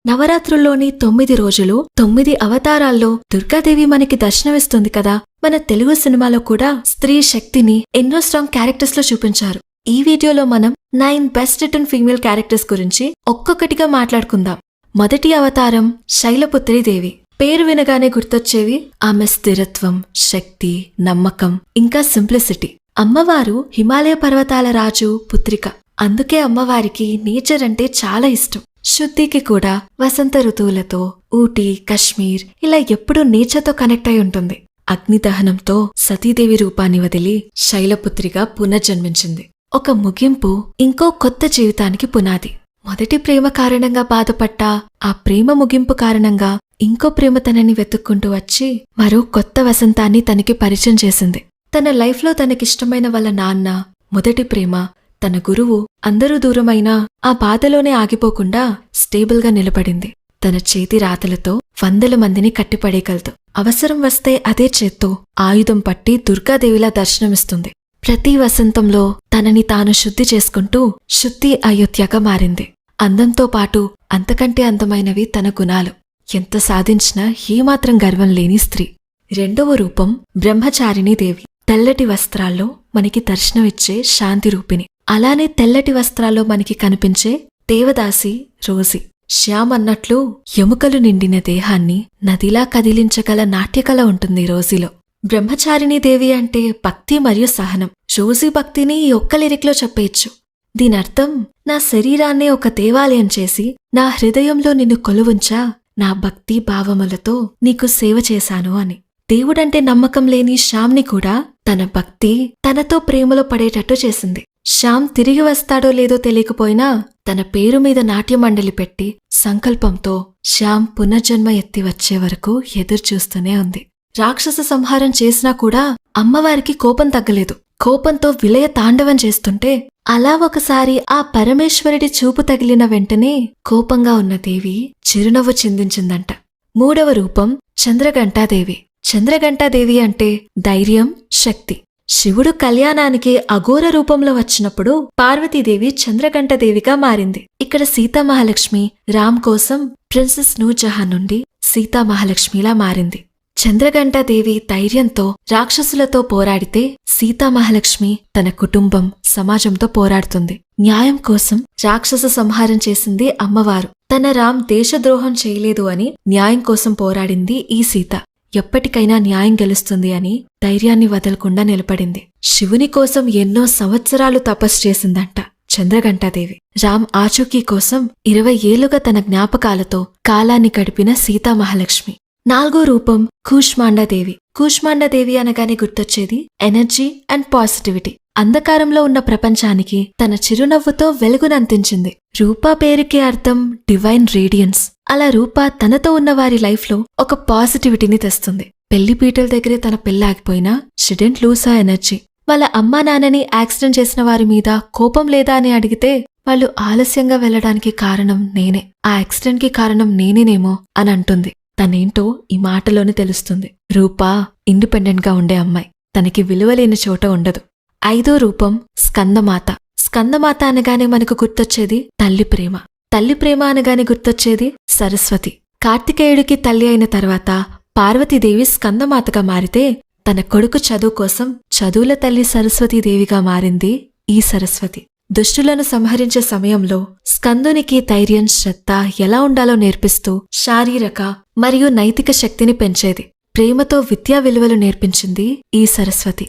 నవరాత్రుల్లోని 9 రోజులు 9 అవతారాల్లో దుర్గాదేవి మనకి దర్శనమిస్తుంది కదా. మన తెలుగు సినిమాలో కూడా స్త్రీ శక్తిని ఎన్నో స్ట్రాంగ్ క్యారెక్టర్స్ లో చూపించారు. ఈ వీడియోలో మనం 9 బెస్ట్ రిటర్న్ ఫీమేల్ క్యారెక్టర్స్ గురించి ఒక్కొక్కటిగా మాట్లాడుకుందాం. మొదటి అవతారం శైలపుత్రి దేవి. పేరు వినగానే గుర్తొచ్చేవి ఆమె స్థిరత్వం, శక్తి, నమ్మకం, ఇంకా సింప్లిసిటీ. అమ్మవారు హిమాలయ పర్వతాల రాజు పుత్రిక. అందుకే అమ్మవారికి నేచర్ అంటే చాలా ఇష్టం. శుద్ధికి కూడా వసంత ఋతువులతో ఊటీ, కశ్మీర్ ఇలా ఎప్పుడూ నేచర్తో కనెక్ట్ అయి ఉంటుంది. అగ్నిదహనంతో సతీదేవి రూపాన్ని వదిలి శైలపుత్రిగా పునర్జన్మించింది. ఒక ముగింపు ఇంకో కొత్త జీవితానికి పునాది. మొదటి ప్రేమ కారణంగా బాధపడ్డ ఆ ప్రేమ ముగింపు కారణంగా ఇంకో ప్రేమ తనని వెతుక్కుంటూ వచ్చి మరో కొత్త వసంతాన్ని తనకి పరిచయం చేసింది. తన లైఫ్లో తనకిష్టమైన వాళ్ళ నాన్న, మొదటి ప్రేమ, తన గురువు అందరూ దూరమైనా ఆ బాధలోనే ఆగిపోకుండా స్టేబుల్గా నిలబడింది. తన చేతి రాతలతో 100 మందిని కట్టిపడేయగలదు. అవసరం వస్తే అదే చేత్తో ఆయుధం పట్టి దుర్గాదేవిలా దర్శనమిస్తుంది. ప్రతి వసంతంలో తనని తాను శుద్ధి చేసుకుంటూ శుద్ధి అయోధ్యగా మారింది. అందంతో పాటు అంతకంటే అందమైనవి తన గుణాలు. ఎంత సాధించినా ఏమాత్రం గర్వం లేని స్త్రీ. రెండవ రూపం బ్రహ్మచారిణీ దేవి. తెల్లటి వస్త్రాల్లో మనకి దర్శనమిచ్చే శాంతి రూపిణి. అలానే తెల్లటి వస్త్రాల్లో మనకి కనిపించే దేవదాసి రోజీ. శ్యామ్ అన్నట్లు ఎముకలు నిండిన దేహాన్ని నదిలా కదిలించగల నాట్యకళ ఉంటుంది రోజీలో. బ్రహ్మచారిణీ దేవి అంటే భక్తి మరియు సహనం. రోజీ భక్తిని ఈ ఒక్క లిరిక్లో చెప్పేయచ్చు. దీనర్థం, నా శరీరాన్నే ఒక దేవాలయం చేసి నా హృదయంలో నిన్ను కొలువుంచా, నా భక్తి భావములతో నీకు సేవ చేశాను అని. దేవుడంటే నమ్మకం లేని శ్యామ్ని కూడా తన భక్తి తనతో ప్రేమలో పడేటట్టు చేసింది. శ్యామ్ తిరిగి వస్తాడో లేదో తెలియకపోయినా తన పేరు మీద నాట్యమండలి పెట్టి సంకల్పంతో శ్యామ్ పునర్జన్మ ఎత్తి వచ్చే వరకు ఎదురుచూస్తూనే ఉంది. రాక్షస సంహారం చేసినా కూడా అమ్మవారికి కోపం తగ్గలేదు. కోపంతో విలయ తాండవం చేస్తుంటే అలా ఒకసారి ఆ పరమేశ్వరుడి చూపు తగిలిన వెంటనే కోపంగా ఉన్న దేవి చిరునవ్వు చిందించిందంట. మూడవ రూపం చంద్రఘంటాదేవి. చంద్రఘంటాదేవి అంటే ధైర్యం, శక్తి. శివుడు కళ్యాణానికి అఘోర రూపంలో వచ్చినప్పుడు పార్వతీదేవి చంద్రఘంటదేవిగా మారింది. ఇక్కడ సీతామహాలక్ష్మి రామ్ కోసం ప్రిన్సెస్ నూర్జహాన్ నుండి సీతామహాలక్ష్మిలా మారింది. చంద్రఘంటాదేవి ధైర్యంతో రాక్షసులతో పోరాడితే సీతామహాలక్ష్మి తన కుటుంబం, సమాజంతో పోరాడుతుంది. న్యాయం కోసం రాక్షస సంహారం చేసింది అమ్మవారు. తన రామ్ దేశద్రోహం చేయలేదు అని న్యాయం కోసం పోరాడింది ఈ సీత. ఎప్పటికైనా న్యాయం గెలుస్తుంది అని ధైర్యాన్ని వదలకుండా నిలబడింది. శివుని కోసం ఎన్నో సంవత్సరాలు తపస్సు చేసిందంట చంద్రఘంటాదేవి. రామ్ ఆచూకీ కోసం 20 ఏళ్లుగా తన జ్ఞాపకాలతో కాలాన్ని గడిపిన సీతామహాలక్ష్మి. నాలుగో రూపం కూష్మాండాదేవి. కూష్మాండాదేవి అనగానే గుర్తొచ్చేది ఎనర్జీ అండ్ పాజిటివిటీ. అంధకారంలో ఉన్న ప్రపంచానికి తన చిరునవ్వుతో వెలుగునందించింది. రూపా పేరుకి అర్థం డివైన్ రేడియన్స్. అలా రూపా తనతో ఉన్న వారి లైఫ్లో ఒక పాజిటివిటీని తెస్తుంది. పెళ్లిపీటల దగ్గరే తన పెళ్లాగిపోయినా she didn't lose her energy. వాళ్ళ అమ్మా నాన్నని యాక్సిడెంట్ చేసిన వారి మీద కోపం లేదా అని అడిగితే వాళ్ళు ఆలస్యంగా వెళ్లడానికి కారణం నేనే, ఆ యాక్సిడెంట్ కి కారణం నేనేనేమో అని అంటుంది. తనేంటో ఈ మాటలోనే తెలుస్తుంది. రూపా ఇండిపెండెంట్ గా ఉండే అమ్మాయి. తనకి విలువలేని చోట ఉండదు. ఐదో రూపం స్కందమాత. స్కందమాత అనగానే మనకు గుర్తొచ్చేది తల్లి ప్రేమ. తల్లి ప్రేమ అనగానే గుర్తొచ్చేది సరస్వతి. కార్తికేయుడికి తల్లి అయిన తర్వాత పార్వతీదేవి స్కందమాతగా మారితే తన కొడుకు చదువు కోసం చదువుల తల్లి సరస్వతీదేవిగా మారింది ఈ సరస్వతి. దుష్టులను సంహరించే సమయంలో స్కందునికి ధైర్యం, శ్రద్ధ ఎలా ఉండాలో నేర్పిస్తూ శారీరక మరియు నైతిక శక్తిని పెంచేది. ప్రేమతో విద్యా విలువలు నేర్పించింది ఈ సరస్వతి.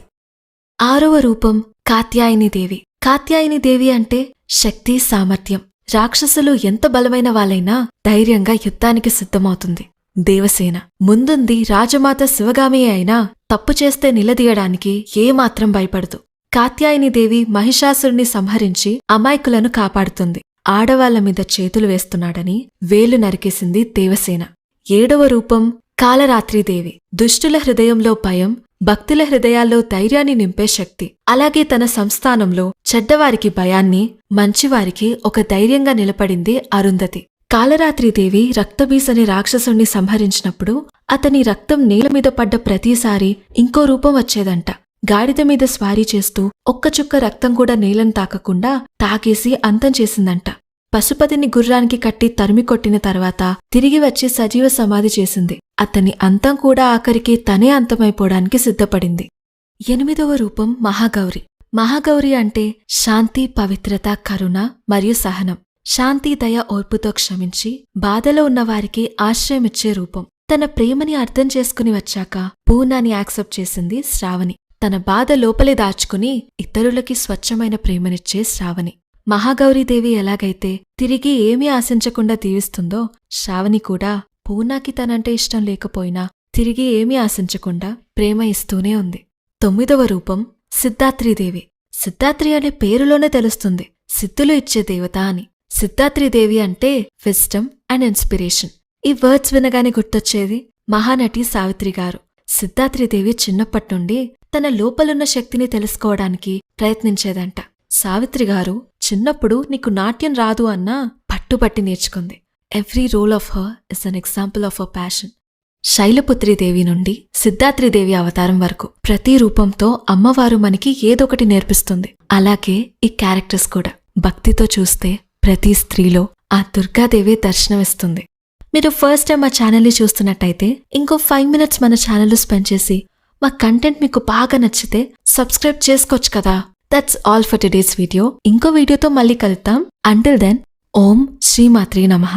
ఆరవ రూపం కాత్యాయనీదేవి. కాత్యాయనీదేవి అంటే శక్తి, సామర్థ్యం. రాక్షసులు ఎంత బలమైన వాళ్ళైనా ధైర్యంగా యుద్ధానికి సిద్ధమవుతుంది. దేవసేన. ముందుంది రాజమాత శివగామి అయినా తప్పు చేస్తే నిలదీయడానికి ఏమాత్రం భయపడదు. కాత్యాయనీదేవి మహిషాసురుని సంహరించి అమాయకులను కాపాడుతుంది. ఆడవాళ్ల మీద చేతులు వేస్తున్నాడని వేలు నరికేసింది దేవసేన. ఏడవ రూపం కాలరాత్రీదేవి. దుష్టుల హృదయంలో భయం, భక్తుల హృదయాల్లో ధైర్యాన్ని నింపే శక్తి. అలాగే తన సంస్థానంలో చెడ్డవారికి భయాన్ని, మంచివారికి ఒక ధైర్యంగా నిలబడింది అరుంధతి. కాలరాత్రీదేవి రక్తబీస్ అనే రాక్షసుణ్ణి సంహరించినప్పుడు అతని రక్తం నేల మీద పడ్డ ప్రతిసారి ఇంకో రూపం వచ్చేదంట. గాడిద మీద స్వారీ చేస్తూ ఒక్క చుక్క రక్తం కూడా నేలను తాకకుండా తాకేసి అంతం చేసిందంట. పశుపతిని గుర్రానికి కట్టి తరిమి కొట్టిన తర్వాత తిరిగి వచ్చి సజీవ సమాధి చేసింది. అతని అంతం కూడా ఆఖరికి తనే అంతమైపోవడానికి సిద్ధపడింది. 8వ రూపం మహాగౌరి. మహాగౌరి అంటే శాంతి, పవిత్రత, కరుణ మరియు సహనం. శాంతి, దయ, ఓర్పుతో క్షమించి బాధలో ఉన్నవారికి ఆశ్రయమిచ్చే రూపం. తన ప్రేమని అర్థం చేసుకుని వచ్చాక పూర్ణాని యాక్సెప్ట్ చేసింది శ్రావణి. తన బాధ లోపలే దాచుకుని ఇతరులకి స్వచ్ఛమైన ప్రేమనిచ్చే శ్రావణి. మహాగౌరీదేవి ఎలాగైతే తిరిగి ఏమీ ఆశించకుండా దీవిస్తుందో, శ్రావణి కూడా పూర్ణాకి తనంటే ఇష్టం లేకపోయినా తిరిగి ఏమీ ఆశించకుండా ప్రేమ ఇస్తూనే ఉంది. 9వ రూపం సిద్ధాత్రీదేవి. సిద్ధాత్రి అనే పేరులోనే తెలుస్తుంది సిద్ధులు ఇచ్చే దేవత అని. సిద్ధాత్రీదేవి అంటే విజ్డమ్ అండ్ ఇన్స్పిరేషన్. ఈ వర్డ్స్ వినగానే గుర్తొచ్చేది మహానటి సావిత్రి గారు. సిద్ధాత్రీదేవి చిన్నప్పట్నుండి తన లోపలున్న శక్తిని తెలుసుకోవడానికి ప్రయత్నించేదంట. సావిత్రి గారు చిన్నప్పుడు నీకు నాట్యం రాదు అన్నా పట్టుబట్టి నేర్చుకుంది. Every role of her is an example of her passion. శైలపుత్రీదేవి నుండి సిద్ధాత్రీదేవి అవతారం వరకు ప్రతి రూపంతో అమ్మవారు మనకి ఏదొకటి నేర్పిస్తుంది. అలాగే ఈ క్యారెక్టర్స్ కూడా భక్తితో చూస్తే ప్రతి స్త్రీలో ఆ దుర్గాదేవి దర్శనమిస్తుంది. మీరు ఫస్ట్ టైం మా ఛానల్ని చూస్తున్నట్టయితే ఇంకో 5 minutes మన ఛానల్లో స్పెండ్ చేసి మా కంటెంట్ మీకు బాగా నచ్చితే సబ్స్క్రైబ్ చేసుకోవచ్చు కదా. That's all for today's video. ఇంకో వీడియోతో మళ్ళీ కలుద్దాం. అంటిల్ దెన్, ఓం శ్రీమాత్రే నమః.